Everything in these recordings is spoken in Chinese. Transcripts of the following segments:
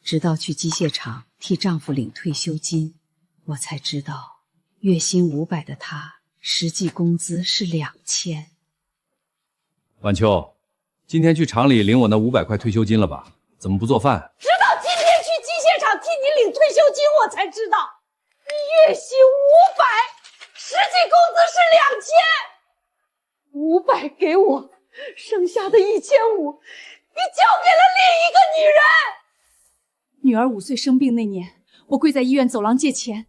直到去机械厂替丈夫领退休金，我才知道月薪500的他，实际工资是2000。晚秋，今天去厂里领我那500块退休金了吧？怎么不做饭？直到今天去机械厂替你领退休金，我才知道你月薪500，实际工资是2000。500给我，剩下的1500，你交给了另一个女人。女儿5岁生病那年，我跪在医院走廊借钱，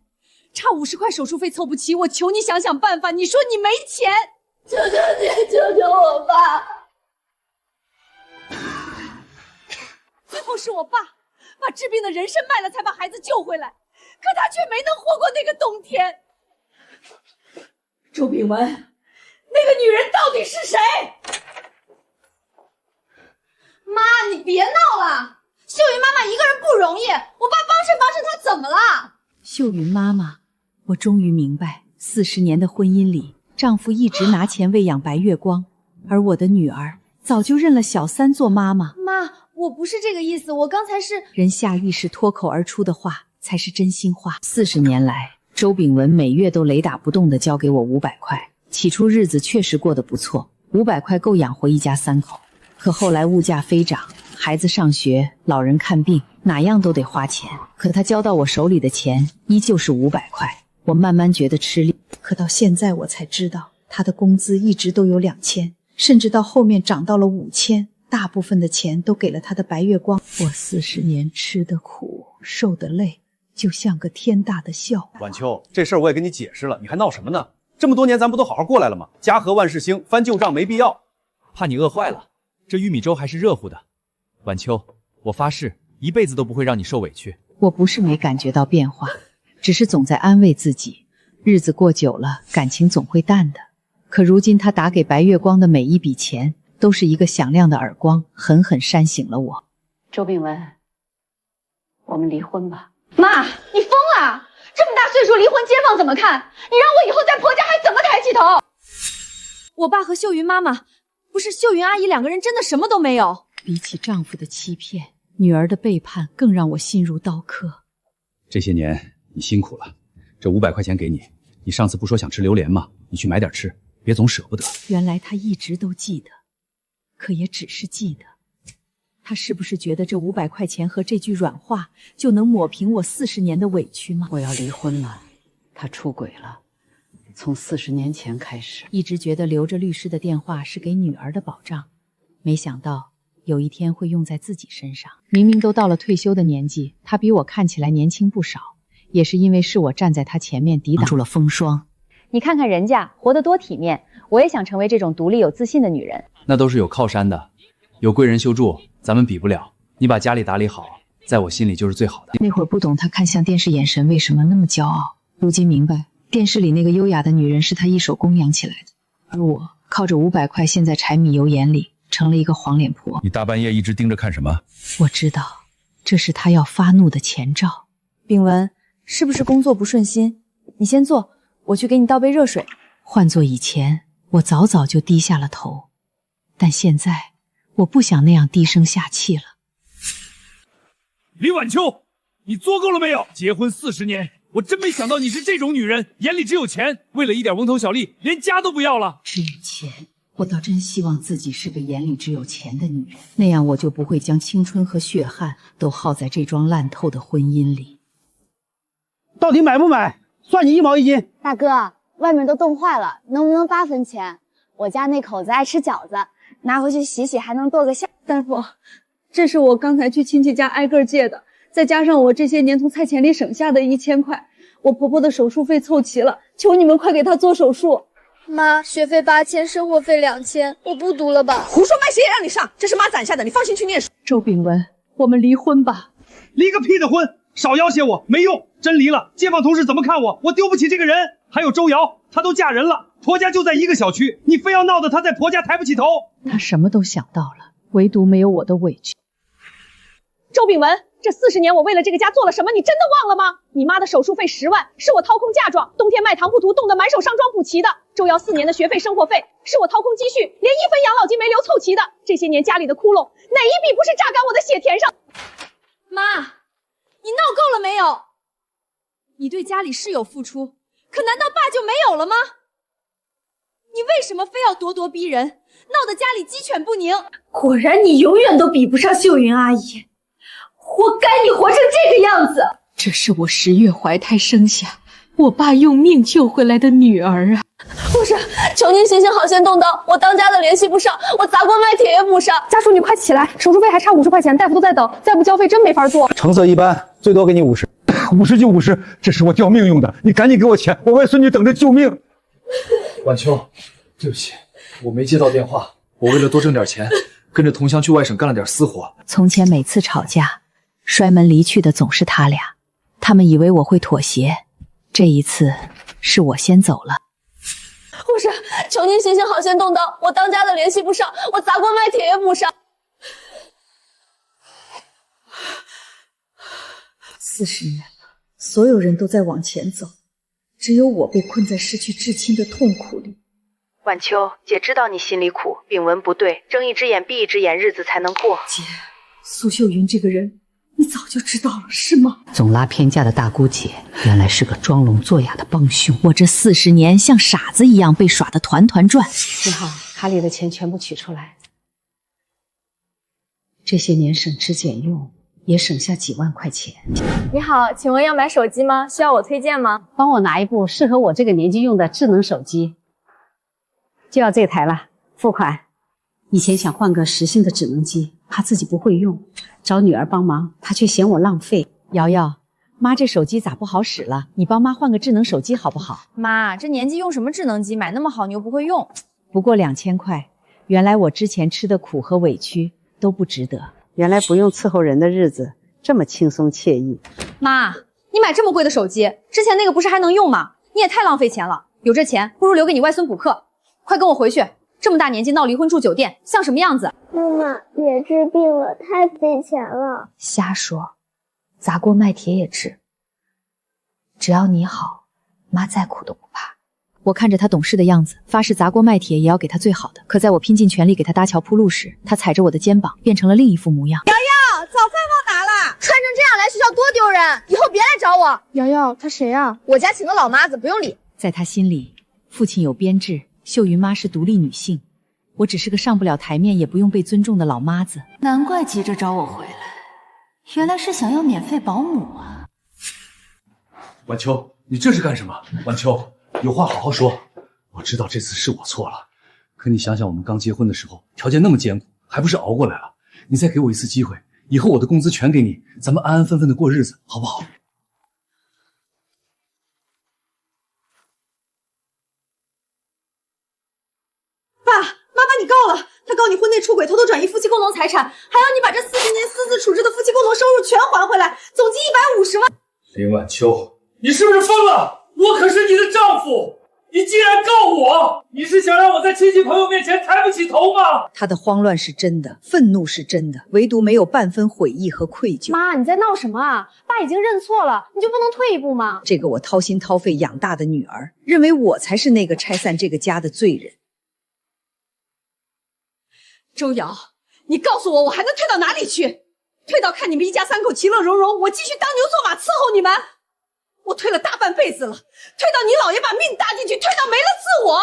差50块手术费凑不齐，我求你想想办法。你说你没钱，求求你，救救我爸！最后是我爸把治病的人参卖了，才把孩子救回来，可他却没能活过那个冬天。周炳文，那个女人到底是谁？妈，你别闹了，秀云妈妈一个人不容易，我爸帮衬帮衬她怎么了？秀云妈妈，我终于明白，40年的婚姻里，丈夫一直拿钱喂养白月光，而我的女儿早就认了小三做妈妈。妈，我不是这个意思，我刚才是……人下意识脱口而出的话才是真心话。40年来，周炳文每月都雷打不动地交给我500块，起初日子确实过得不错，500块够养活一家3口。可后来物价飞涨，孩子上学，老人看病，哪样都得花钱。可他交到我手里的钱依旧是500块，我慢慢觉得吃力。可到现在我才知道，他的工资一直都有2000，甚至到后面涨到了5000。大部分的钱都给了他的白月光。我40年吃的苦，受的累，就像个天大的笑话。晚秋，这事儿我也跟你解释了，你还闹什么呢？这么多年咱不都好好过来了吗？家和万事兴，翻旧账没必要。怕你饿坏了，这玉米粥还是热乎的。晚秋，我发誓一辈子都不会让你受委屈。我不是没感觉到变化，只是总在安慰自己，日子过久了，感情总会淡的。可如今他打给白月光的每一笔钱，都是一个响亮的耳光，狠狠扇醒了我。周炳文，我们离婚吧。妈，你疯了！这么大岁数离婚，街坊怎么看？你让我以后在婆家还怎么抬起头？我爸和秀云妈妈，不是秀云阿姨，2个人真的什么都没有。比起丈夫的欺骗，女儿的背叛更让我心如刀割。这些年你辛苦了，这500块钱给你。你上次不说想吃榴莲吗？你去买点吃，别总舍不得。原来他一直都记得，可也只是记得。他是不是觉得这500块钱和这句软话就能抹平我40年的委屈吗？我要离婚了，他出轨了。从40年前开始，一直觉得留着律师的电话是给女儿的保障，没想到有一天会用在自己身上。明明都到了退休的年纪，他比我看起来年轻不少，也是因为是我站在他前面抵挡住了风霜。你看看人家活得多体面，我也想成为这种独立有自信的女人。那都是有靠山的，有贵人修筑，咱们比不了。你把家里打理好，在我心里就是最好的。那会儿不懂他看向电视眼神为什么那么骄傲，如今明白，电视里那个优雅的女人是他一手供养起来的，而我靠着500块陷在柴米油盐里，成了一个黄脸婆。你大半夜一直盯着看什么？我知道，这是他要发怒的前兆。炳文，是不是工作不顺心？你先坐，我去给你倒杯热水。换做以前，我早早就低下了头，但现在我不想那样低声下气了。李晚秋，你作够了没有？结婚40年，我真没想到你是这种女人，眼里只有钱，为了一点蝇头小利，连家都不要了。只有钱，我倒真希望自己是个眼里只有钱的女人，那样我就不会将青春和血汗都耗在这桩烂透的婚姻里。到底买不买？算你1毛1斤。大哥，外面都冻坏了，能不能8分钱？我家那口子爱吃饺子，拿回去洗洗还能剁个馅。大夫，这是我刚才去亲戚家挨个借的，再加上我这些年从菜钱里省下的1000块，我婆婆的手术费凑齐了，求你们快给她做手术。妈，学费8000，生活费2000，我不读了吧？胡说卖鞋也让你上，这是妈攒下的，你放心去念书。周炳文，我们离婚吧。离个屁的婚！少要挟我，没用，真离了，街坊同事怎么看我？我丢不起这个人。还有周瑶，她都嫁人了，婆家就在一个小区，你非要闹得她在婆家抬不起头。他什么都想到了，唯独没有我的委屈。周炳文，这40年我为了这个家做了什么，你真的忘了吗？你妈的手术费10万，是我掏空嫁妆，冬天卖糖不涂，冻得满手上妆补齐的。周瑶4年的学费生活费，是我掏空积蓄，连1分养老金没留凑齐的。这些年家里的窟窿，哪一笔不是榨干我的血填上？妈，没有。你对家里是有付出，可难道爸就没有了吗？你为什么非要咄咄逼人，闹得家里鸡犬不宁？果然你永远都比不上秀云阿姨，活该你活成这个样子。这是我10月怀胎生下，我爸用命救回来的女儿啊！不是，求您行行好，先动刀。我当家的联系不上，我砸锅卖铁也补上。家属你快起来，手术费还差50块钱，大夫都在等，再不交费真没法做。成色一般，最多给你50，50就50，这是我吊命用的，你赶紧给我钱，我外孙女等着救命。晚秋，对不起，我没接到电话，我为了多挣点钱，跟着同乡去外省干了点私活。从前每次吵架，摔门离去的总是他俩，他们以为我会妥协，这一次是我先走了。不是，求您行行好，先动刀。我当家的联系不上，我砸锅卖铁也补上。40年了，所有人都在往前走，只有我被困在失去至亲的痛苦里。晚秋，姐知道你心里苦，秉文不对，睁一只眼闭一只眼，日子才能过。姐，苏秀云这个人，你早就知道了是吗？总拉偏架的大姑姐，原来是个装聋作哑的帮凶。我这40年像傻子一样被耍得团团转。你好，卡里的钱全部取出来。这些年省吃俭用，也省下几万块钱。你好，请问要买手机吗？需要我推荐吗？帮我拿一部适合我这个年纪用的智能手机，就要这台了，付款。以前想换个实心的智能机，怕自己不会用，找女儿帮忙，她却嫌我浪费。瑶瑶，妈这手机咋不好使了？你帮妈换个智能手机好不好？妈，这年纪用什么智能机？买那么好你又不会用。不过2000块，原来我之前吃的苦和委屈都不值得。原来不用伺候人的日子这么轻松惬意。妈，你买这么贵的手机，之前那个不是还能用吗？你也太浪费钱了，有这钱不如留给你外孙补课。快跟我回去，这么大年纪闹离婚住酒店，像什么样子？妈妈，姐治病了，太费钱了。瞎说，砸锅卖铁也治。只要你好，妈再苦都不怕。我看着他懂事的样子，发誓砸锅卖铁也要给他最好的。可在我拼尽全力给他搭桥铺路时，他踩着我的肩膀，变成了另一副模样。瑶瑶，早饭忘拿了，穿成这样来学校多丢人，以后别来找我。瑶瑶，他谁啊？我家请的老妈子，不用理。在他心里，父亲有编制，秀云妈是独立女性，我只是个上不了台面也不用被尊重的老妈子。难怪急着找我回来，原来是想要免费保姆啊！晚秋，你这是干什么？晚秋，有话好好说。我知道这次是我错了，可你想想，我们刚结婚的时候条件那么艰苦，还不是熬过来了？你再给我一次机会，以后我的工资全给你，咱们安安分分的过日子，好不好？爸妈把你告了，他告你婚内出轨、偷偷转移夫妻共同财产，还要你把这40年私自处置的夫妻共同收入全还回来，总计150万。林晚秋，你是不是疯了？我可是你的丈夫，你竟然告我，你是想让我在亲戚朋友面前抬不起头吗？他的慌乱是真的，愤怒是真的，唯独没有半分悔意和愧疚。妈，你在闹什么啊？爸已经认错了，你就不能退一步吗？这个我掏心掏肺养大的女儿，认为我才是那个拆散这个家的罪人。周瑶，你告诉我，我还能退到哪里去？退到看你们一家3口其乐融融，我继续当牛做马伺候你们？我退了大半辈子了，退到你姥爷把命搭进去，退到没了自我。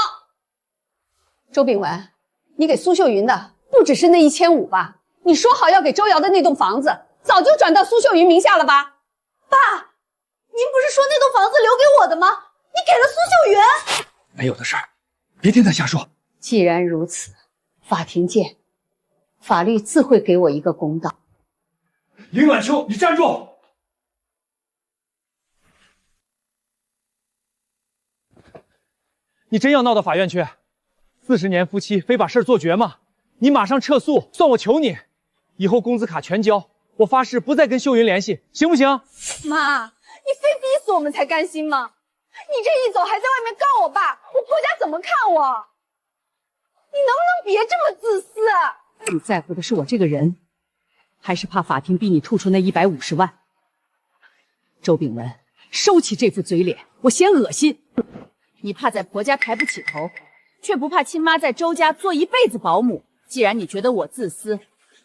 周秉文，你给苏秀云的不只是那1500吧？你说好要给周瑶的那栋房子，早就转到苏秀云名下了吧？爸，您不是说那栋房子留给我的吗？你给了苏秀云？没有的事儿，别听他瞎说。既然如此，法庭见，法律自会给我一个公道。林晚秋，你站住！你真要闹到法院去？40年夫妻非把事儿做绝吗？你马上撤诉，算我求你，以后工资卡全交，我发誓不再跟秀云联系，行不行？妈，你非逼死我们才甘心吗？你这一走还在外面告我爸，我婆家怎么看我？你能不能别这么自私？你在乎的是我这个人，还是怕法庭逼你吐出那150万？周秉文，收起这副嘴脸，我嫌恶心。你怕在婆家抬不起头，却不怕亲妈在周家做一辈子保姆。既然你觉得我自私，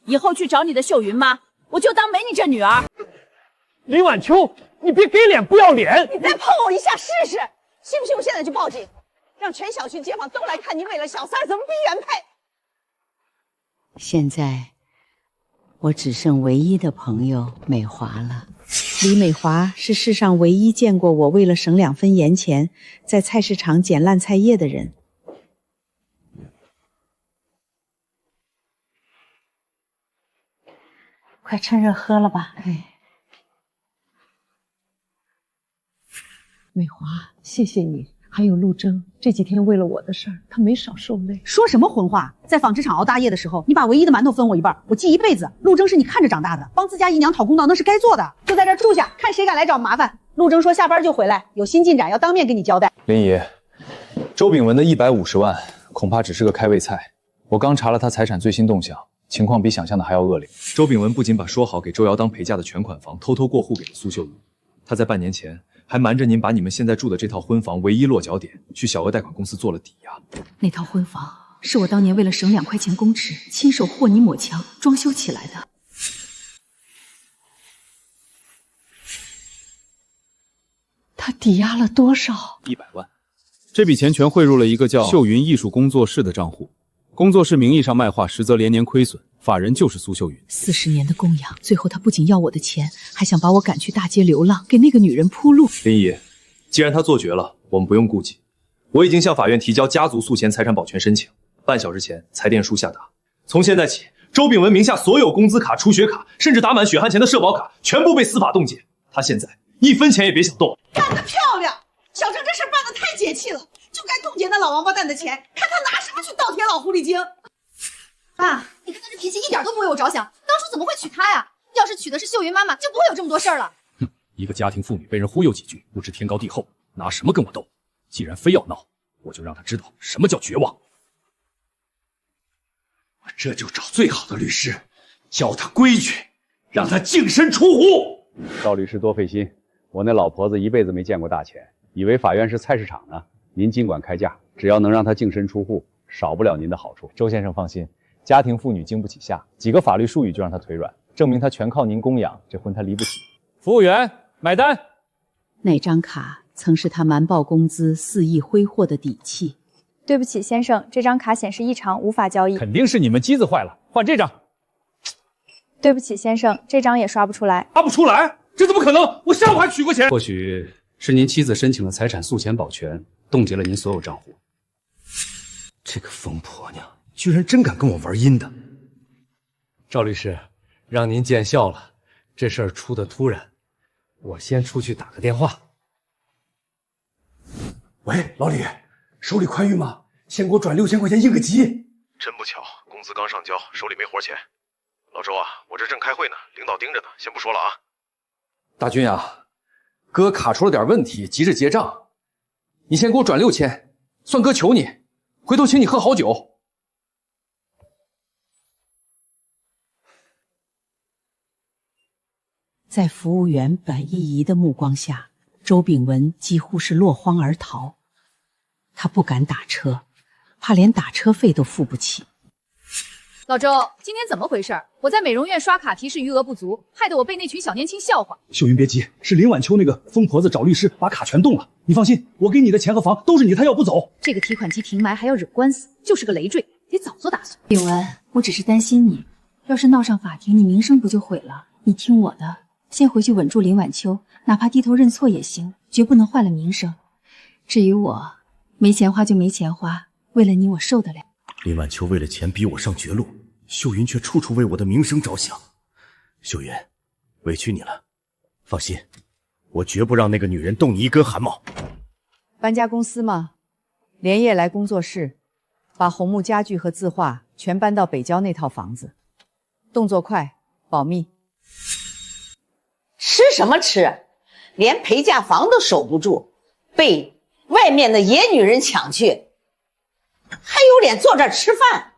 以后去找你的秀云妈，我就当没你这女儿。林晚秋，你你别给脸不要脸！你再碰我一下试试，信不信我现在就报警，让全小区街坊都来看你为了小三怎么逼原配。现在我只剩唯一的朋友美华了。李美华是世上唯一见过我为了省2分盐钱在菜市场捡烂菜叶的人。快趁热喝了吧。美华，谢谢你，还有陆征，这几天为了我的事儿，他没少受累。说什么混话！在纺织厂熬大夜的时候，你把唯一的馒头分我一半，我记一辈子。陆征是你看着长大的，帮自家姨娘讨公道那是该做的。就在这儿住下，看谁敢来找麻烦。陆征说下班就回来，有新进展要当面给你交代。林姨，周炳文的150万恐怕只是个开胃菜。我刚查了他财产最新动向，情况比想象的还要恶劣。周炳文不仅把说好给周瑶当陪嫁的全款房偷偷过户给了苏秀云，他在半年前还瞒着您把你们现在住的这套婚房唯一落脚点去小额贷款公司做了抵押。那套婚房是我当年为了省2块钱公尺，亲手和泥抹墙装修起来的。他抵押了多少？100万。这笔钱全汇入了一个叫秀云艺术工作室的账户。工作室名义上卖画，实则连年亏损，法人就是苏秀云。40年的供养，最后他不仅要我的钱，还想把我赶去大街流浪，给那个女人铺路。林姨，既然他做绝了，我们不用顾忌。我已经向法院提交家族诉前财产保全申请，半小时前财电书下达。从现在起，周炳文名下所有工资卡、出学卡，甚至打满血汗钱的社保卡，全部被司法冻结。他现在1分钱也别想动。干得漂亮！小郑这事办得太解气了，就该冻结那老王八蛋的钱，看他拿什么去倒贴老狐狸精。爸，你看他这脾气一点都不为我着想，当初怎么会娶她呀？要是娶的是秀云妈妈，就不会有这么多事儿了。哼，一个家庭妇女被人忽悠几句，不知天高地厚，拿什么跟我斗？既然非要闹，我就让他知道什么叫绝望。我这就找最好的律师，教他规矩，让他净身出户。赵律师多费心，我那老婆子一辈子没见过大钱，以为法院是菜市场呢。您尽管开价，只要能让她净身出户，少不了您的好处。周先生放心，家庭妇女经不起吓，几个法律术语就让她腿软，证明她全靠您供养，这婚她离不起。服务员，买单。那张卡曾是他瞒报工资、肆意挥霍的底气。对不起，先生，这张卡显示异常，无法交易。肯定是你们机子坏了，换这张。对不起，先生，这张也刷不出来。刷不出来？这怎么可能？我下午还取过钱。或许是您妻子申请了财产诉前保全，冻结了您所有账户。这个疯婆娘居然真敢跟我玩阴的！赵律师，让您见笑了，这事儿出的突然，我先出去打个电话。喂，老李，手里宽裕吗？先给我转6000块钱应个急。真不巧，工资刚上交，手里没活钱。老周啊，我这正开会呢，领导盯着呢，先不说了啊。大军啊，哥卡出了点问题，急着结账，你先给我转6000，算哥求你，回头请你喝好酒。在服务员本一仪的目光下，周炳文几乎是落荒而逃。他不敢打车，怕连打车费都付不起。老周，今天怎么回事？我在美容院刷卡提示余额不足，害得我被那群小年轻笑话。秀云别急，是林晚秋那个疯婆子找律师把卡全冻了。你放心，我给你的钱和房都是你他要不走。这个提款机停埋还要惹官司，就是个累赘，得早做打算。炳文，我只是担心你，要是闹上法庭，你名声不就毁了？你听我的，先回去稳住林晚秋，哪怕低头认错也行，绝不能坏了名声。至于我，没钱花就没钱花，为了你我受得了。林晚秋为了钱逼我上绝路，秀云却处处为我的名声着想。秀云，委屈你了，放心，我绝不让那个女人动你一根汗毛。搬家公司吗？连夜来工作室，把红木家具和字画全搬到北郊那套房子，动作快，保密。吃什么吃？连陪嫁房都守不住，被外面的野女人抢去，还有脸坐这儿吃饭？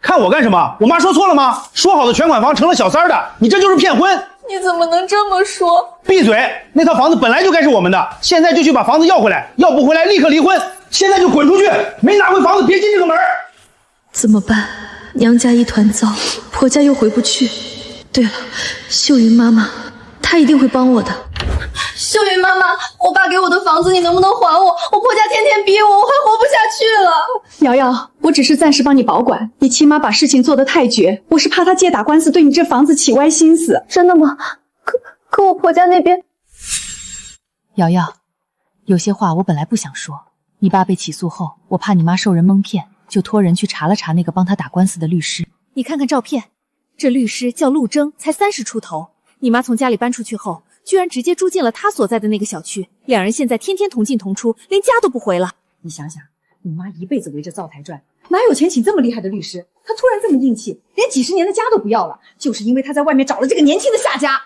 看我干什么？我妈说错了吗？说好的全款房成了小三的，你这就是骗婚！你怎么能这么说？闭嘴！那套房子本来就该是我们的，现在就去把房子要回来，要不回来立刻离婚！现在就滚出去！没拿回房子别进这个门！怎么办？娘家一团糟，婆家又回不去。对了，秀云妈妈，她一定会帮我的。秀云妈妈，我爸给我的房子你能不能还我？我婆家天天逼我，我快活不下去了。瑶瑶，我只是暂时帮你保管，你亲妈把事情做得太绝，我是怕她借打官司对你这房子起歪心思。真的吗？可我婆家那边……瑶瑶，有些话我本来不想说。你爸被起诉后，我怕你妈受人蒙骗，就托人去查了查那个帮他打官司的律师。你看看照片，这律师叫陆征，才30出头。你妈从家里搬出去后，居然直接住进了他所在的那个小区，两人现在天天同进同出，连家都不回了。你想想，你妈一辈子围着灶台转，哪有钱请这么厉害的律师？她突然这么硬气，连几10年的家都不要了，就是因为她在外面找了这个年轻的下家。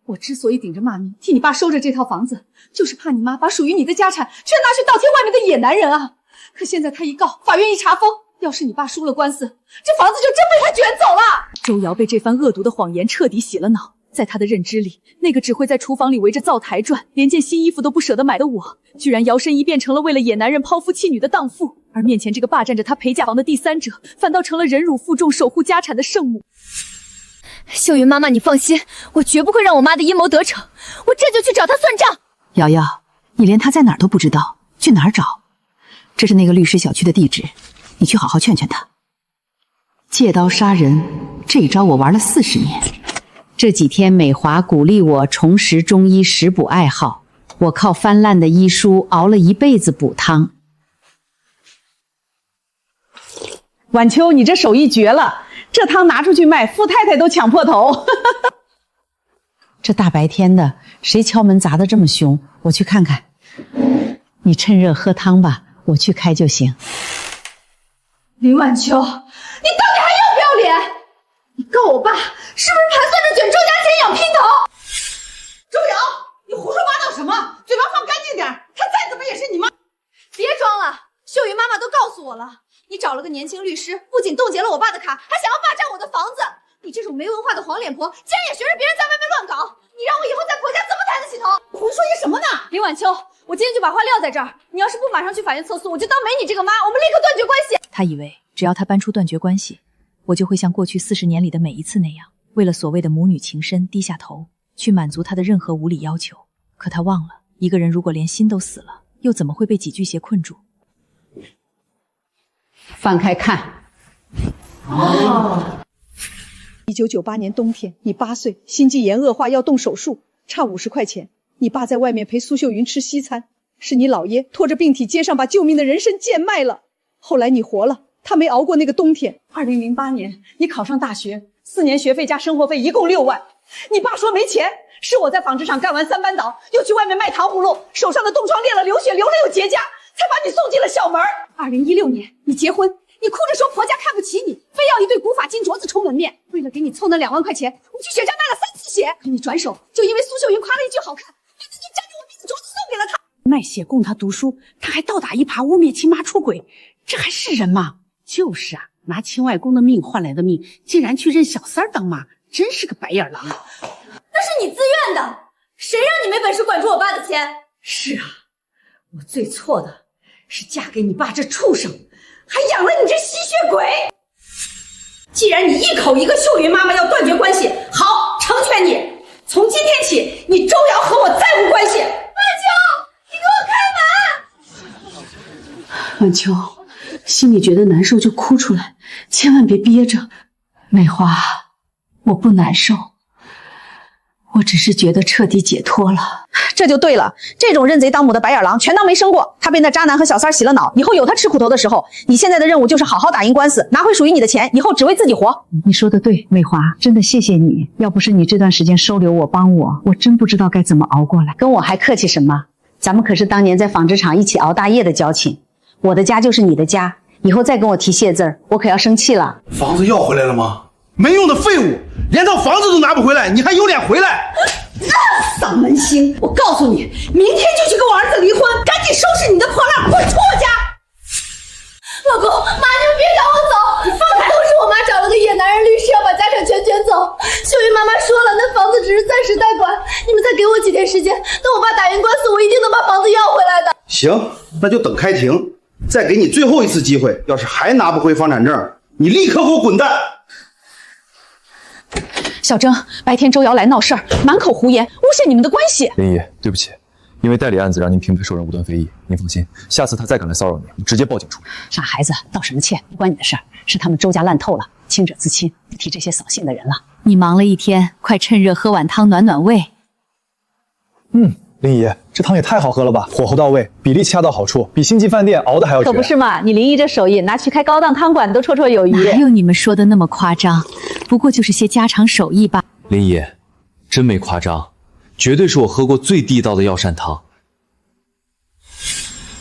我之所以顶着骂名替你爸收着这套房子，就是怕你妈把属于你的家产全拿去倒贴外面的野男人啊！可现在他一告，法院一查封，要是你爸输了官司，这房子就真被他卷走了。周瑶被这番恶毒的谎言彻底洗了脑，在他的认知里，那个只会在厨房里围着灶台转，连件新衣服都不舍得买的我，居然摇身一变成了为了野男人抛夫弃女的荡妇，而面前这个霸占着他陪嫁房的第三者，反倒成了忍辱负重守护家产的圣母。秀云妈妈，你放心，我绝不会让我妈的阴谋得逞，我这就去找她算账。瑶瑶，你连他在哪儿都不知道，去哪儿找？这是那个律师小区的地址，你去好好劝劝他。借刀杀人，这一招我玩了40年。这几天美华鼓励我重拾中医食补爱好，我靠翻烂的医书熬了一辈子补汤。晚秋，你这手艺绝了，这汤拿出去卖，富太太都抢破头。这大白天的，谁敲门砸得这么凶？我去看看。你趁热喝汤吧，我去开就行。林晚秋，你到底还要不要脸？你告我爸是不是盘算着卷周家钱养姘头？周瑶，你胡说八道什么？嘴巴放干净点，她再怎么也是你妈。别装了，秀云妈妈都告诉我了，你找了个年轻律师，不仅冻结了我爸的卡，还想要霸占我的房子。你这种没文化的黄脸婆，竟然也学着别人在外面乱搞，你让我以后在婆家怎么抬得起头？胡说些什么呢？林晚秋，我今天就把话撂在这儿，你要是不马上去法院测诉，我就当没你这个妈，我们立刻断绝关系。他以为只要他搬出断绝关系，我就会像过去40年里的每一次那样，为了所谓的母女情深低下头，去满足他的任何无理要求。可他忘了，一个人如果连心都死了，又怎么会被几句鞋困住？翻开看。1998年冬天，你8岁，心肌炎恶化要动手术，差50块钱。你爸在外面陪苏秀云吃西餐，是你姥爷拖着病体街上把救命的人参贱卖了。后来你活了，他没熬过那个冬天。2008年你考上大学，4年学费加生活费一共6万。你爸说没钱，是我在纺织厂干完3班倒，又去外面卖糖葫芦，手上的冻疮裂了，流血流了又结痂，才把你送进了校门。2016年你结婚，你哭着说婆家看不起你，非要一对古法金镯子充门面。为了给你凑那2万块钱，我去雪山卖了3次血。可你转手就因为苏秀云夸了一句好看，把自己粘着我鼻子镯子送给了他。卖血供他读书，他还倒打一耙污蔑亲妈出轨，这还是人吗？就是啊，拿亲外公的命换来的命，竟然去认小三儿当妈，真是个白眼狼。那是你自愿的，谁让你没本事管住我爸的钱？是啊，我最错的是嫁给你爸这畜生，还养了你这吸血鬼。既然你一口一个秀云妈妈要断绝关系，好，成全你。从今天起，你周瑶和我再无关系。晚秋，你给我开门！晚秋，心里觉得难受就哭出来，千万别憋着。美华，我不难受，我只是觉得彻底解脱了。这就对了，这种认贼当母的白眼狼全当没生过。他被那渣男和小三洗了脑，以后有他吃苦头的时候。你现在的任务就是好好打赢官司，拿回属于你的钱，以后只为自己活。你说的对，美华，真的谢谢你。要不是你这段时间收留我帮我，我真不知道该怎么熬过来。跟我还客气什么？咱们可是当年在纺织厂一起熬大夜的交情。我的家就是你的家，以后再跟我提谢字儿，我可要生气了。房子要回来了吗？没用的废物，连套房子都拿不回来，你还有脸回来？丧门星！我告诉你，明天就去跟我儿子离婚，赶紧收拾你的破烂，滚出我家！老公，妈，你们别赶我走！你放开！都是我妈找了个野男人律师，要把家产全卷走。秀云妈妈说了，那房子只是暂时代管，你们再给我几天时间，等我爸打赢官司，我一定能把房子要回来的。行，那就等开庭，再给你最后一次机会。要是还拿不回房产证，你立刻给我滚蛋！小郑，白天周瑶来闹事儿，满口胡言，诬陷你们的关系。林姨，对不起，因为代理案子让您平白受人无端非议。您放心，下次他再敢来骚扰你，我直接报警处理。傻孩子，道什么歉？不关你的事儿，是他们周家烂透了，清者自清，别提这些扫兴的人了。你忙了一天，快趁热喝碗汤暖暖胃。林姨，这汤也太好喝了吧，火候到位，比例恰到好处，比星级饭店熬的还要绝。可不是嘛，你林姨这手艺，拿去开高档汤馆都绰绰有余。哪有你们说的那么夸张？不过就是些家常手艺吧。林姨，真没夸张，绝对是我喝过最地道的药膳汤。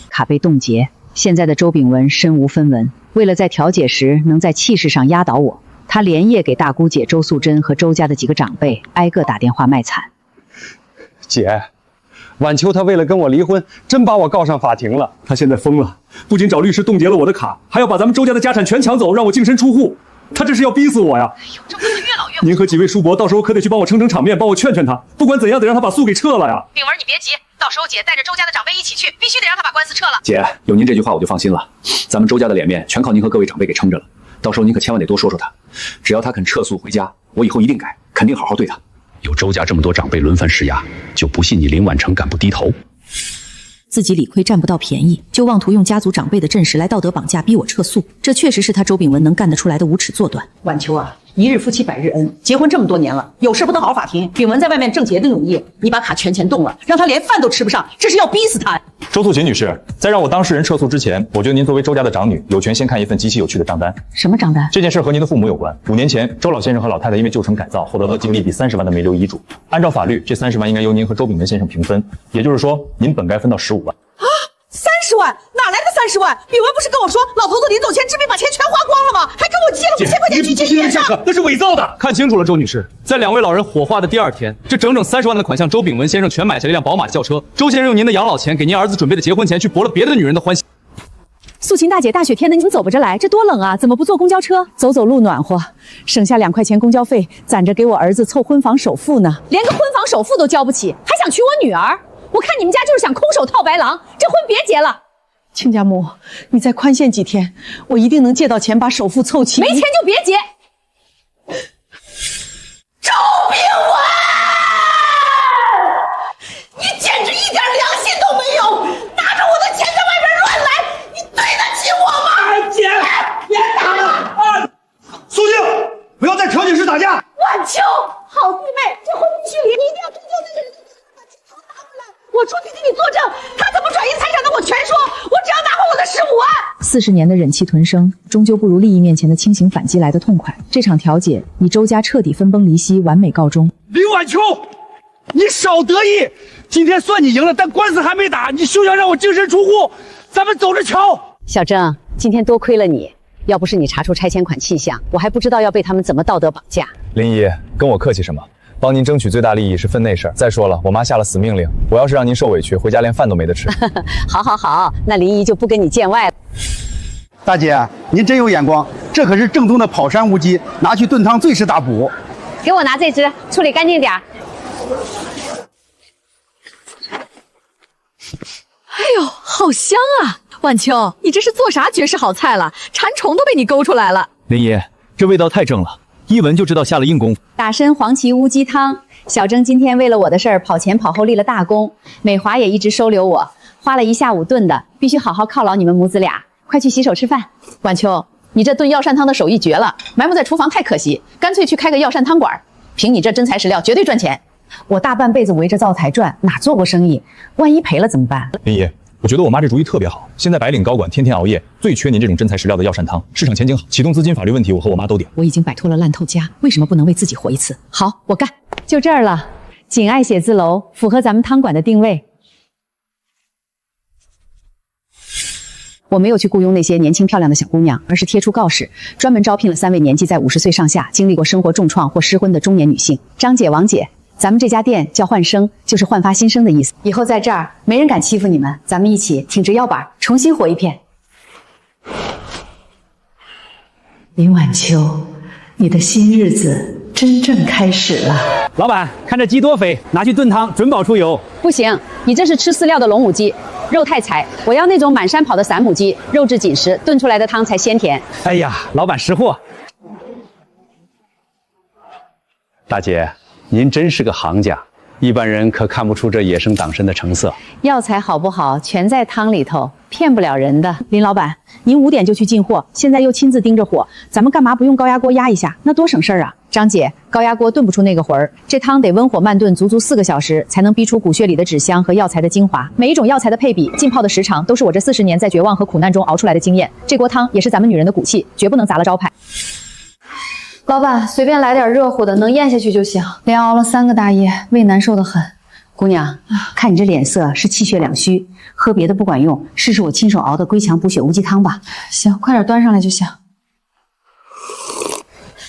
卡被冻结，现在的周炳文身无分文。为了在调解时能在气势上压倒我，他连夜给大姑姐周素贞和周家的几个长辈挨个打电话卖惨。姐，晚秋她为了跟我离婚，真把我告上法庭了。她现在疯了，不仅找律师冻结了我的卡，还要把咱们周家的家产全抢走，让我净身出户。她这是要逼死我呀！哎呦，这婚子越老越……您和几位叔伯到时候可得去帮我撑撑场面，帮我劝劝他。不管怎样，得让他把诉给撤了呀。炳文，你别急，到时候姐带着周家的长辈一起去，必须得让他把官司撤了。姐，有您这句话我就放心了。咱们周家的脸面全靠您和各位长辈给撑着了。到时候您可千万得多说说他，只要他肯撤诉回家，我以后一定改，肯定好好对他。有周家这么多长辈轮番施压，就不信你林婉成敢不低头。自己理亏占不到便宜，就妄图用家族长辈的阵势来道德绑架，逼我撤诉，这确实是他周炳文能干得出来的无耻作端。晚秋啊，一日夫妻百日恩，结婚这么多年了，有事不能好好法庭。炳文在外面挣劫的永业，你把卡全钱动了，让他连饭都吃不上，这是要逼死他。周素琴女士，在让我当事人撤诉之前，我觉得您作为周家的长女，有权先看一份极其有趣的账单。什么账单？这件事和您的父母有关。5年前，周老先生和老太太因为旧城改造，获得了净利比30万的没留遗嘱。按照法律，这30万应该由您和周炳文先生平分，也就是说，您本该分到15万。 30万哪来的30万？炳文不是跟我说，老头子临走前治病把钱全花光了吗？还跟我借了5000块钱去借医生。那是伪造的。看清楚了，周女士，在2位老人火化的第2天，这整整30万的款项，周炳文先生全买下了一辆宝马轿车。周先生用您的养老钱给您儿子准备的结婚钱，去博了别的女人的欢心。素琴大姐，大雪天的你怎么走不着来？这多冷啊！怎么不坐公交车？走走路暖和，省下2块钱公交费，攒着给我儿子凑婚房首付呢。连个婚房首付都交不起，还想娶我女儿？ 我看你们家就是想空手套白狼，这婚别结了。亲家母，你再宽限几天，我一定能借到钱把首付凑齐。没钱就别结。周炳文，你简直一点良心都没有，拿着我的钱在外边乱来，你对得起我吗？姐，别打了！苏静，不要在调解室打架。晚秋，好弟妹，这婚必须离，你一定要追究那个人的。 我出去给你作证，他怎么转移财产的我全说，我只要拿回我的15万。40年的忍气吞声，终究不如利益面前的轻型反击来的痛快。这场调解以周家彻底分崩离析完美告终。林晚秋，你少得意，今天算你赢了，但官司还没打，你休想让我净身出户。咱们走着瞧。小郑，今天多亏了你，要不是你查出拆迁款气象，我还不知道要被他们怎么道德绑架。林姨，跟我客气什么？ 帮您争取最大利益是分内事儿。再说了，我妈下了死命令，我要是让您受委屈，回家连饭都没得吃。好，好，好，那林姨就不跟你见外了。大姐，您真有眼光，这可是正宗的跑山乌鸡，拿去炖汤最是大补。给我拿这只，处理干净点。哎呦，好香啊！晚秋，你这是做啥绝世好菜了？馋虫都被你勾出来了。林姨，这味道太正了。 一闻就知道下了硬功夫。打参黄芪乌鸡汤，小郑今天为了我的事儿跑前跑后立了大功，美华也一直收留我，花了1下午炖的，必须好好犒劳你们母子俩。快去洗手吃饭。晚秋，你这炖药膳汤的手艺绝了，埋没在厨房太可惜，干脆去开个药膳汤馆，凭你这真材实料，绝对赚钱。我大半辈子围着灶台转，哪做过生意？万一赔了怎么办？林姨。 我觉得我妈这主意特别好。现在白领高管天天熬夜，最缺您这种真材实料的药膳汤，市场前景好，启动资金法律问题我和我妈都顶。我已经摆脱了烂透家，为什么不能为自己活一次？好，我干。就这儿了，锦爱写字楼符合咱们汤馆的定位。我没有去雇佣那些年轻漂亮的小姑娘，而是贴出告示，专门招聘了3位年纪在50岁上下、经历过生活重创或失婚的中年女性。张姐、王姐。 咱们这家店叫焕生，就是焕发新生的意思。以后在这儿没人敢欺负你们，咱们一起挺直腰板，重新活一片。林晚秋，你的新日子真正开始了。老板，看这鸡多肥，拿去炖汤，准保出油。不行，你这是吃饲料的龙母鸡，肉太柴。我要那种满山跑的散母鸡，肉质紧实，炖出来的汤才鲜甜。哎呀，老板识货。大姐，您真是个行家，一般人可看不出这野生党参的成色。药材好不好，全在汤里头，骗不了人的。林老板，您5点就去进货，现在又亲自盯着火，咱们干嘛不用高压锅压一下？那多省事儿啊！张姐，高压锅炖不出那个魂儿，这汤得温火慢炖足足4个小时，才能逼出骨血里的脂香和药材的精华。每一种药材的配比、浸泡的时长，都是我这40年在绝望和苦难中熬出来的经验。这锅汤也是咱们女人的骨气，绝不能砸了招牌。老板，随便来点热乎的，能咽下去就行。连熬了3个大夜，胃难受的很。姑娘，看你这脸色是气血两虚，喝别的不管用，试试我亲手熬的归强补血乌鸡汤吧。行，快点端上来就行。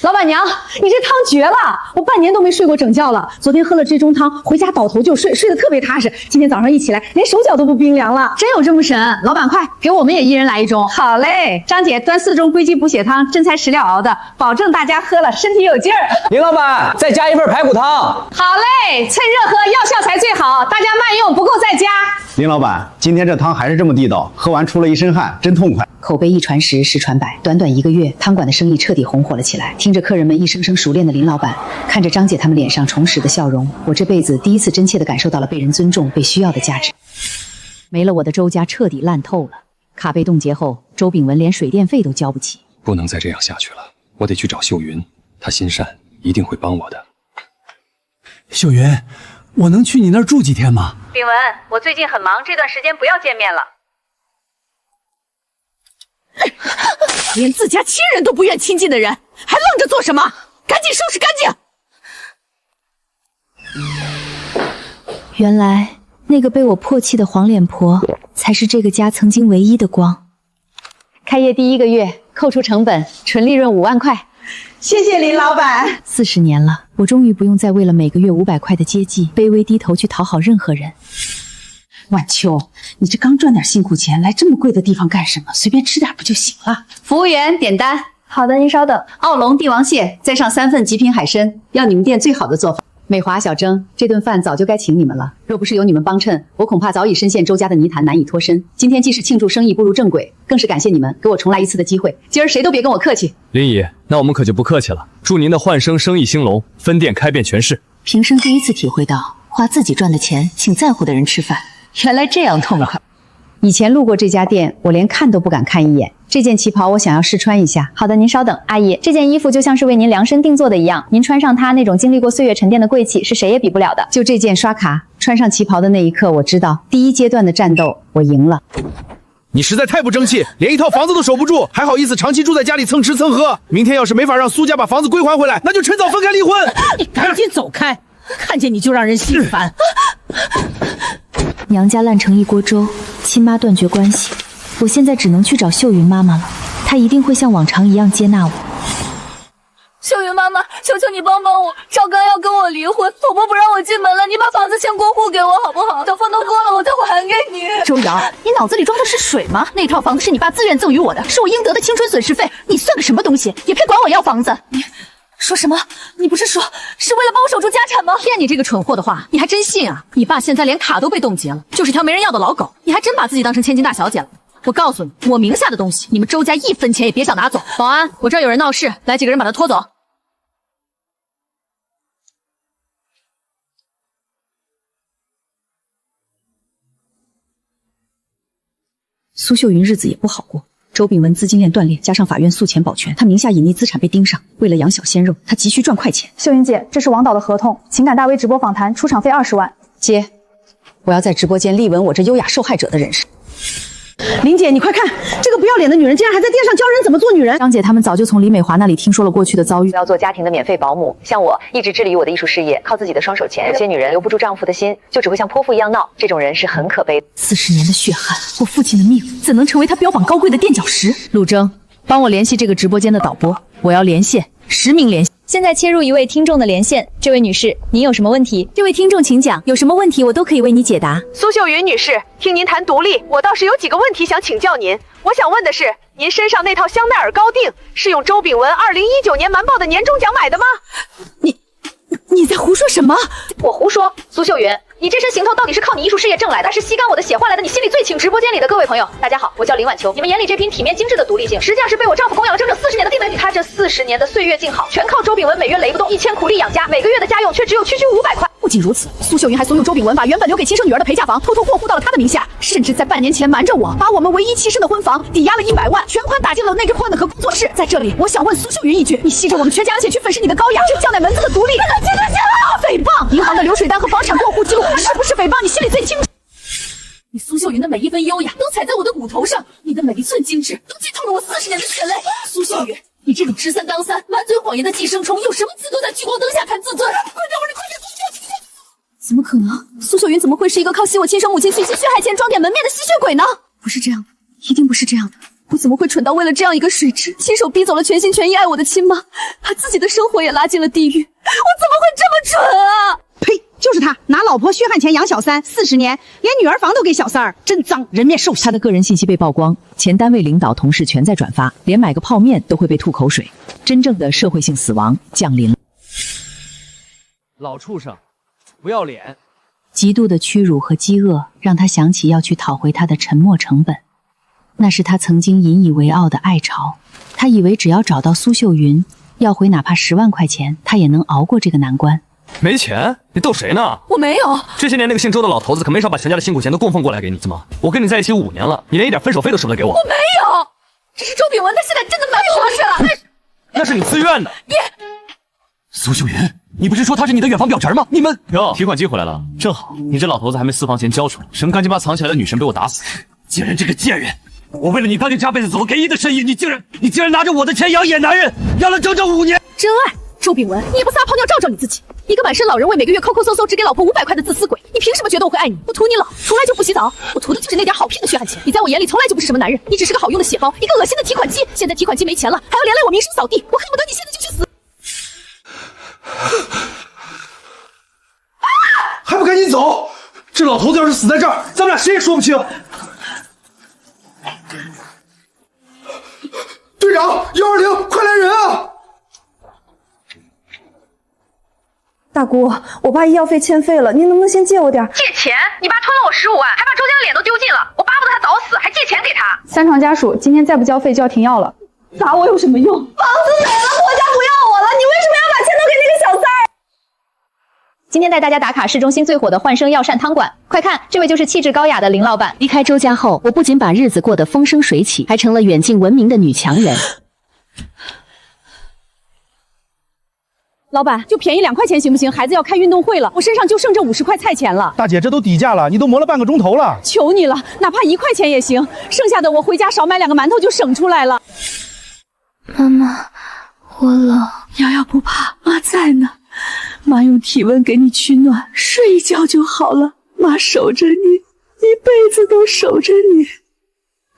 老板娘，你这汤绝了！我半年都没睡过整觉了。昨天喝了这盅汤，回家倒头就睡，睡得特别踏实。今天早上一起来，连手脚都不冰凉了。真有这么神？老板快给我们也一人来1盅。好嘞，张姐端4盅归鸡补血汤，真材实料熬的，保证大家喝了身体有劲儿。林老板，再加1份排骨汤。好嘞，趁热喝，药效才最好，大家慢用，不够再加。林老板，今天这汤还是这么地道，喝完出了一身汗，真痛快。口碑一传十，十传百，短短1个月，汤馆的生意彻底红火了起来。听着客人们一声声熟练的林老板，看着张姐他们脸上重拾的笑容，我这辈子第一次真切地感受到了被人尊重、被需要的价值。没了我的周家彻底烂透了。卡被冻结后，周炳文连水电费都交不起。不能再这样下去了，我得去找秀云，她心善，一定会帮我的。秀云，我能去你那儿住几天吗？炳文，我最近很忙，这段时间不要见面了。连自家亲人都不愿亲近的人，还愣着做什么？赶紧收拾干净！原来那个被我唾弃的黄脸婆，才是这个家曾经唯一的光。开业第1个月，扣除成本，纯利润5万块。谢谢林老板。 40年了，我终于不用再为了每个月500块的接济，卑微低头去讨好任何人。晚秋，你这刚赚点辛苦钱，来这么贵的地方干什么？随便吃点不就行了？服务员点单。好的，您稍等。澳龙帝王蟹，再上3份极品海参，要你们店最好的做法。美华、小蒸，这顿饭早就该请你们了。若不是有你们帮衬，我恐怕早已深陷周家的泥潭，难以脱身。今天既是庆祝生意步入正轨，更是感谢你们给我重来一次的机会。今儿谁都别跟我客气。林姨，那我们可就不客气了。祝您的焕生生意兴隆，分店开遍全市。平生第一次体会到，花自己赚的钱请在乎的人吃饭，原来这样痛快。以前路过这家店，我连看都不敢看一眼。这件旗袍我想要试穿一下。好的，您稍等，阿姨，这件衣服就像是为您量身定做的一样，您穿上它那种经历过岁月沉淀的贵气，是谁也比不了的。就这件刷卡，穿上旗袍的那一刻，我知道第1阶段的战斗我赢了。你实在太不争气，连一套房子都守不住，还好意思长期住在家里蹭吃蹭喝。明天要是没法让苏家把房子归还回来，那就趁早分开离婚。你赶紧走开，看见你就让人心烦。娘家烂成一锅粥，亲妈断绝关系，我现在只能去找秀云妈妈了，她一定会像往常一样接纳我。秀云妈妈，求求你帮帮我，赵刚要跟我离婚，婆婆不让我进门了，你把房子先过户给我好不好？等房东过了，我再还给你。周瑶，你脑子里装的是水吗？那套房子是你爸自愿赠予我的，是我应得的青春损失费，你算个什么东西，也配管我要房子？你说什么？你不是说是为了帮我守住家产吗？骗你这个蠢货的话，你还真信啊？你爸现在连卡都被冻结了，就是条没人要的老狗，你还真把自己当成千金大小姐了。我告诉你，我名下的东西，你们周家1分钱也别想拿走。保安，我这儿有人闹事，来几个人把他拖走。苏秀云日子也不好过，周炳文资金链断裂，加上法院诉钱保全，他名下隐匿资产被盯上。为了养小鲜肉，他急需赚快钱。秀云姐，这是王导的合同，情感大 V 直播访谈，出场费20万。接，我要在直播间力稳我这优雅受害者的人设。林姐，你快看，这个不要脸的女人竟然还在电上教人怎么做女人！张姐他们早就从李美华那里听说了过去的遭遇，要做家庭的免费保姆。像我一直致力于我的艺术事业，靠自己的双手钱。有些女人留不住丈夫的心，就只会像泼妇一样闹，这种人是很可悲的。 40年的血汗，我父亲的命怎能成为他标榜高贵的垫脚石？陆征，帮我联系这个直播间的导播，我要连线10名连线。现在切入一位听众的连线，这位女士，您有什么问题？这位听众请讲，有什么问题我都可以为你解答。苏秀云女士，听您谈独立，我倒是有几个问题想请教您。我想问的是，您身上那套香奈儿高定是用周炳文2019年瞒报的年终奖买的吗？你在胡说什么？我胡说，苏秀云，你这身行头到底是靠你艺术事业挣来的，还是吸干我的血换来的？你心里最清楚。直播间里的各位朋友，大家好，我叫林婉秋。你们眼里这匹体面精致的独立性，实际上是被我丈夫供养了整整40年的地位女。她这40年的岁月静好，全靠周炳文每月雷不动1000苦力养家，每个月的家用却只有区区500块。不仅如此，苏秀云还怂恿周炳文把原本留给亲生女儿的陪嫁房偷偷过户到了他的名下，甚至在半年前瞒着我，把我们唯一栖身的婚房抵押了100万，全款打进了内置换的和工作室。在这里，我想问苏秀云一句：你吸着我们全家的血去粉饰你的高雅，真叫乃门子的独立？诽谤！银行的流水单和房产过户记录是不是诽谤？你心里最清楚。你苏秀云的每一分优雅都踩在我的骨头上，你的每一寸精致都浸透了我40年的血泪。苏秀云，你这种知三当三、满嘴谎言的寄生虫，有什么资格在聚光灯下谈自尊？快点，快点！怎么可能？苏秀云怎么会是一个靠吸我亲生母亲血气血海钱装点门面的吸血鬼呢？不是这样的，一定不是这样的。我怎么会蠢到为了这样一个水蛭，亲手逼走了全心全意爱我的亲妈，把自己的生活也拉进了地狱？我怎么会这么蠢啊！呸！就是他拿老婆血汗钱养小三40年，连女儿房都给小三儿，真脏，人面兽心。他的个人信息被曝光，前单位领导同事全在转发，连买个泡面都会被吐口水，真正的社会性死亡降临了。老畜生，不要脸！极度的屈辱和饥饿让他想起要去讨回他的沉没成本，那是他曾经引以为傲的爱巢。他以为只要找到苏秀云，要回哪怕10万块钱，他也能熬过这个难关。没钱？你逗谁呢？我没有。这些年那个姓周的老头子可没少把全家的辛苦钱都供奉过来给你，怎么？我跟你在一起5年了，你连一点分手费都舍不得给我？我没有，这是周炳文，他现在真的瞒不过去了。那是你自愿的。别，苏秀云，你不是说他是你的远房表侄吗？你们哟，提款机回来了，正好，你这老头子还没私房钱交出来，省赶紧把藏起来的女神被我打死。贱人，这个贱人！我为了你当年下辈子走了给你的生意，你竟然拿着我的钱养野男人，养了整整5年。真爱，周炳文，你也不撒泡尿照照你自己！一个满身老人味，每个月抠抠搜搜只给老婆500块的自私鬼，你凭什么觉得我会爱你？我图你老，从来就不洗澡，我图的就是那点好骗的血汗钱。你在我眼里从来就不是什么男人，你只是个好用的血包，一个恶心的提款机。现在提款机没钱了，还要连累我名声扫地，我恨不得你现在就去死！还不赶紧走！这老头子要是死在这儿，咱们俩谁也说不清。队长，120，快来人啊！大姑，我爸医药费欠费了，您能不能先借我点？借钱？你爸吞了我15万，还把周家的脸都丢尽了，我巴不得他早死，还借钱给他。3床家属，今天再不交费就要停药了。打我有什么用？房子没了，婆家不要我了，你为什么要把钱都给那个小三儿？今天带大家打卡市中心最火的焕生药膳汤馆，快看，这位就是气质高雅的林老板。离开周家后，我不仅把日子过得风生水起，还成了远近闻名的女强人。老板，就便宜2块钱行不行？孩子要开运动会了，我身上就剩这50块菜钱了。大姐，这都底价了，你都磨了半个钟头了。求你了，哪怕1块钱也行，剩下的我回家少买2个馒头就省出来了。妈妈，我冷。瑶瑶不怕，妈在呢。妈用体温给你取暖，睡一觉就好了。妈守着你，一辈子都守着你。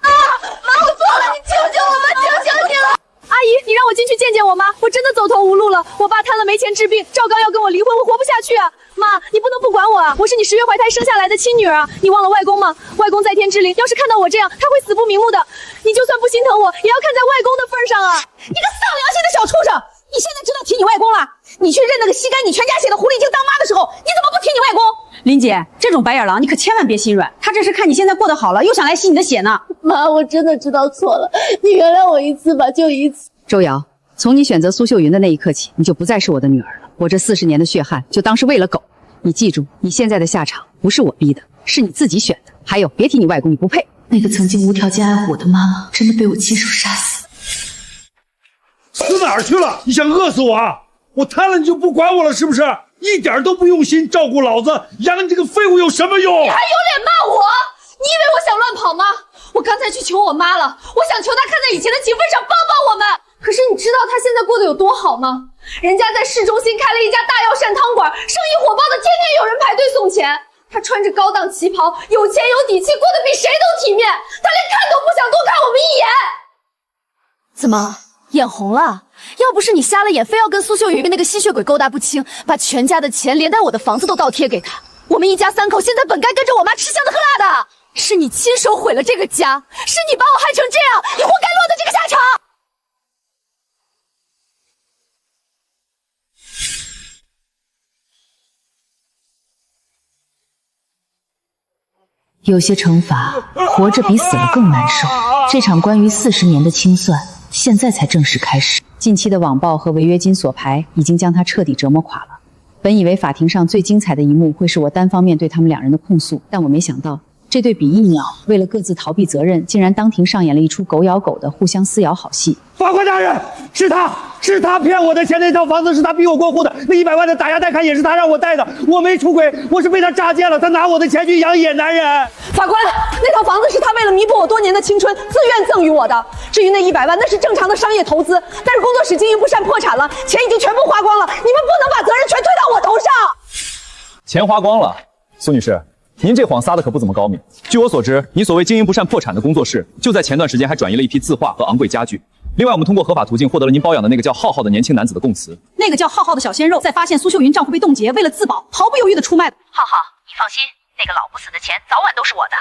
妈，我错了，你救救我吧，求求你了！阿姨，你让我进去见见我妈，我真的走投无路了。我爸瘫了没钱治病，赵刚要跟我离婚，我活不下去啊！妈，你不能不管我啊！我是你10月怀胎生下来的亲女儿啊！你忘了外公吗？外公在天之灵，要是看到我这样，他会死不瞑目的。你就算不心疼我，也要看在外公的份上啊！你个丧良心的小畜生！你现在知道提你外公了？你去认那个吸干你全家血的狐狸精当妈的时候，你怎么不提你外公？林姐，这种白眼狼你可千万别心软，他这是看你现在过得好了，又想来吸你的血呢。妈，我真的知道错了，你原谅我一次吧，就一次。周瑶，从你选择苏秀云的那一刻起，你就不再是我的女儿了。我这40年的血汗，就当是喂了狗。你记住，你现在的下场不是我逼的，是你自己选的。还有，别提你外公，你不配。那个曾经无条件爱我的妈妈，真的被我亲手杀死。死哪儿去了？你想饿死我啊？我瘫了你就不管我了是不是？一点都不用心照顾老子，养你这个废物有什么用？你还有脸骂我？你以为我想乱跑吗？我刚才去求我妈了，我想求她看在以前的情分上帮帮我们。可是你知道她现在过得有多好吗？人家在市中心开了一家大药膳汤馆，生意火爆的，天天有人排队送钱。她穿着高档旗袍，有钱有底气，过得比谁都体面。她连看都不想多看我们一眼。怎么眼红了？要不是你瞎了眼，非要跟苏秀云那个吸血鬼勾搭不清，把全家的钱连带我的房子都倒贴给他，我们一家3口现在本该跟着我妈吃香的喝辣的。是你亲手毁了这个家，是你把我害成这样，你活该落得这个下场。有些惩罚，活着比死了更难受。这场关于40年的清算，现在才正式开始。近期的网暴和违约金索赔已经将他彻底折磨垮了。本以为法庭上最精彩的一幕会是我单方面对他们2人的控诉，但我没想到这对比翼鸟为了各自逃避责任，竟然当庭上演了一出狗咬狗的互相撕咬好戏。法官大人，是他骗我的钱，那套房子是他逼我过户的，那100万的打压贷款也是他让我贷的，我没出轨，我是被他诈骗了，他拿我的钱去养野男人。法官，那套房子是他为了弥补我多年的青春自愿赠予我的，至于那100万，那是正常的商业投资，但是工作室经营不善破产了，钱已经全部花光了，你们不能把责任全推到我头上。钱花光了，苏女士。您这谎撒的可不怎么高明。据我所知，你所谓经营不善破产的工作室，就在前段时间还转移了一批字画和昂贵家具。另外，我们通过合法途径获得了您包养的那个叫浩浩的年轻男子的供词。那个叫浩浩的小鲜肉，在发现苏秀云账户被冻结，为了自保，毫不犹豫的出卖。浩浩，你放心，那个老不死的钱早晚都是我的。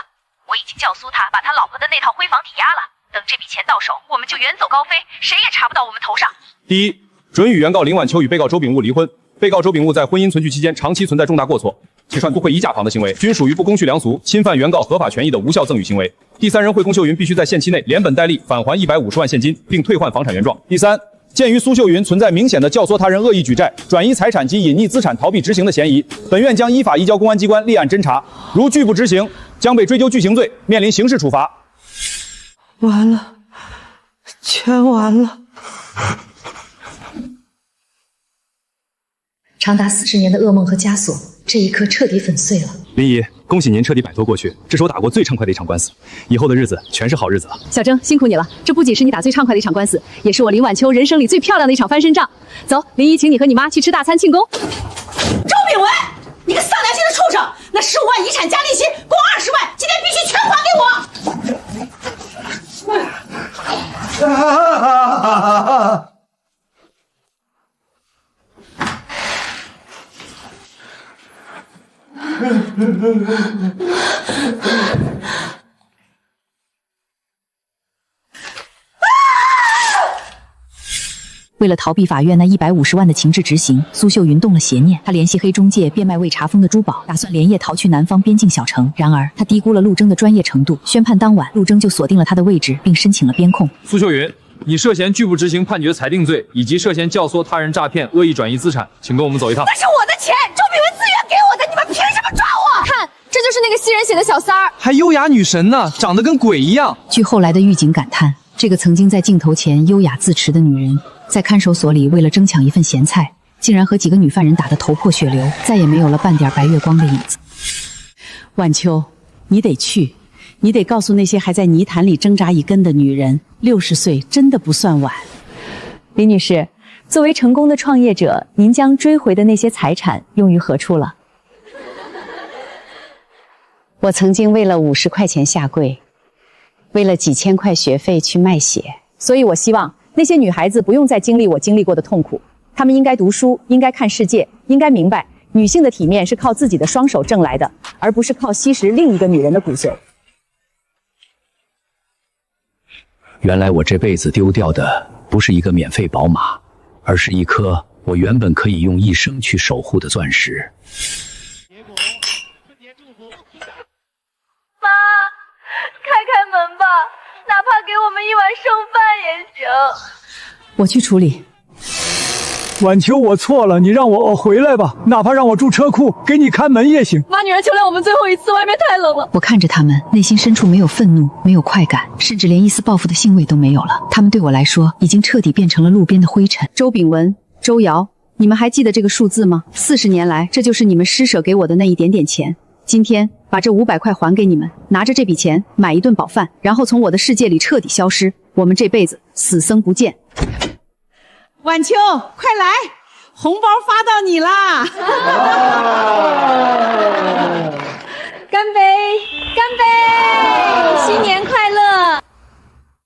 我已经教唆他把他老婆的那套婚房抵押了，等这笔钱到手，我们就远走高飞，谁也查不到我们头上。第一，准予原告林婉秋与被告周秉物离婚。被告周秉物在婚姻存续期间长期存在重大过错，其串不会移嫁房的行为，均属于不公序良俗、侵犯原告合法权益的无效赠与行为。第三人惠龚秀云必须在限期内连本带利返还150万现金，并退换房产原状。第三，鉴于苏秀云存在明显的教唆他人恶意举债、转移财产及隐匿资产逃避执行的嫌疑，本院将依法移交公安机关立案侦查，如拒不执行，将被追究巨刑罪，面临刑事处罚。完了，全完了。长达40年的噩梦和枷锁，这一刻彻底粉碎了。林姨，恭喜您彻底摆脱过去，这是我打过最畅快的一场官司，以后的日子全是好日子了。小郑，辛苦你了，这不仅是你打最畅快的一场官司，也是我林婉秋人生里最漂亮的一场翻身仗。走，林姨，请你和你妈去吃大餐庆功。周秉文，你个丧良心的畜生！那15万遗产加利息，共20万，今天必须全还给我！为了逃避法院那150万的强制执行，苏秀云动了邪念。她联系黑中介变卖未查封的珠宝，打算连夜逃去南方边境小城。然而，她低估了陆征的专业程度。宣判当晚，陆征就锁定了他的位置，并申请了边控。苏秀云，你涉嫌拒不执行判决裁定罪，以及涉嫌教唆他人诈骗、恶意转移资产，请跟我们走一趟。那是我的钱，周秉文自愿给我的，你们凭什么抓我？看，这就是那个新人写的小三儿，还优雅女神呢，长得跟鬼一样。据后来的狱警感叹，这个曾经在镜头前优雅自持的女人，在看守所里为了争抢一份咸菜，竟然和几个女犯人打得头破血流，再也没有了半点白月光的影子。婉秋，你得去，你得告诉那些还在泥潭里挣扎一根的女人，60岁真的不算晚。李女士，作为成功的创业者，您将追回的那些财产用于何处了？我曾经为了50块钱下跪，为了几千块学费去卖血，所以我希望那些女孩子不用再经历我经历过的痛苦，她们应该读书，应该看世界，应该明白女性的体面是靠自己的双手挣来的，而不是靠吸食另一个女人的骨髓。原来我这辈子丢掉的不是一个免费宝马，而是一颗我原本可以用一生去守护的钻石。妈，开开门吧，哪怕给我们一碗剩饭也行。我去处理。婉秋，我错了，你让我回来吧，哪怕让我住车库，给你看门也行。妈，女儿，求谅我们最后一次，外面太冷了。我看着他们，内心深处没有愤怒，没有快感，甚至连一丝报复的兴味都没有了。他们对我来说，已经彻底变成了路边的灰尘。周秉文、周瑶，你们还记得这个数字吗？40年来，这就是你们施舍给我的那一点点钱。今天把这500块还给你们，拿着这笔钱买一顿饱饭，然后从我的世界里彻底消失。我们这辈子死生不见。婉秋，快来，红包发到你啦！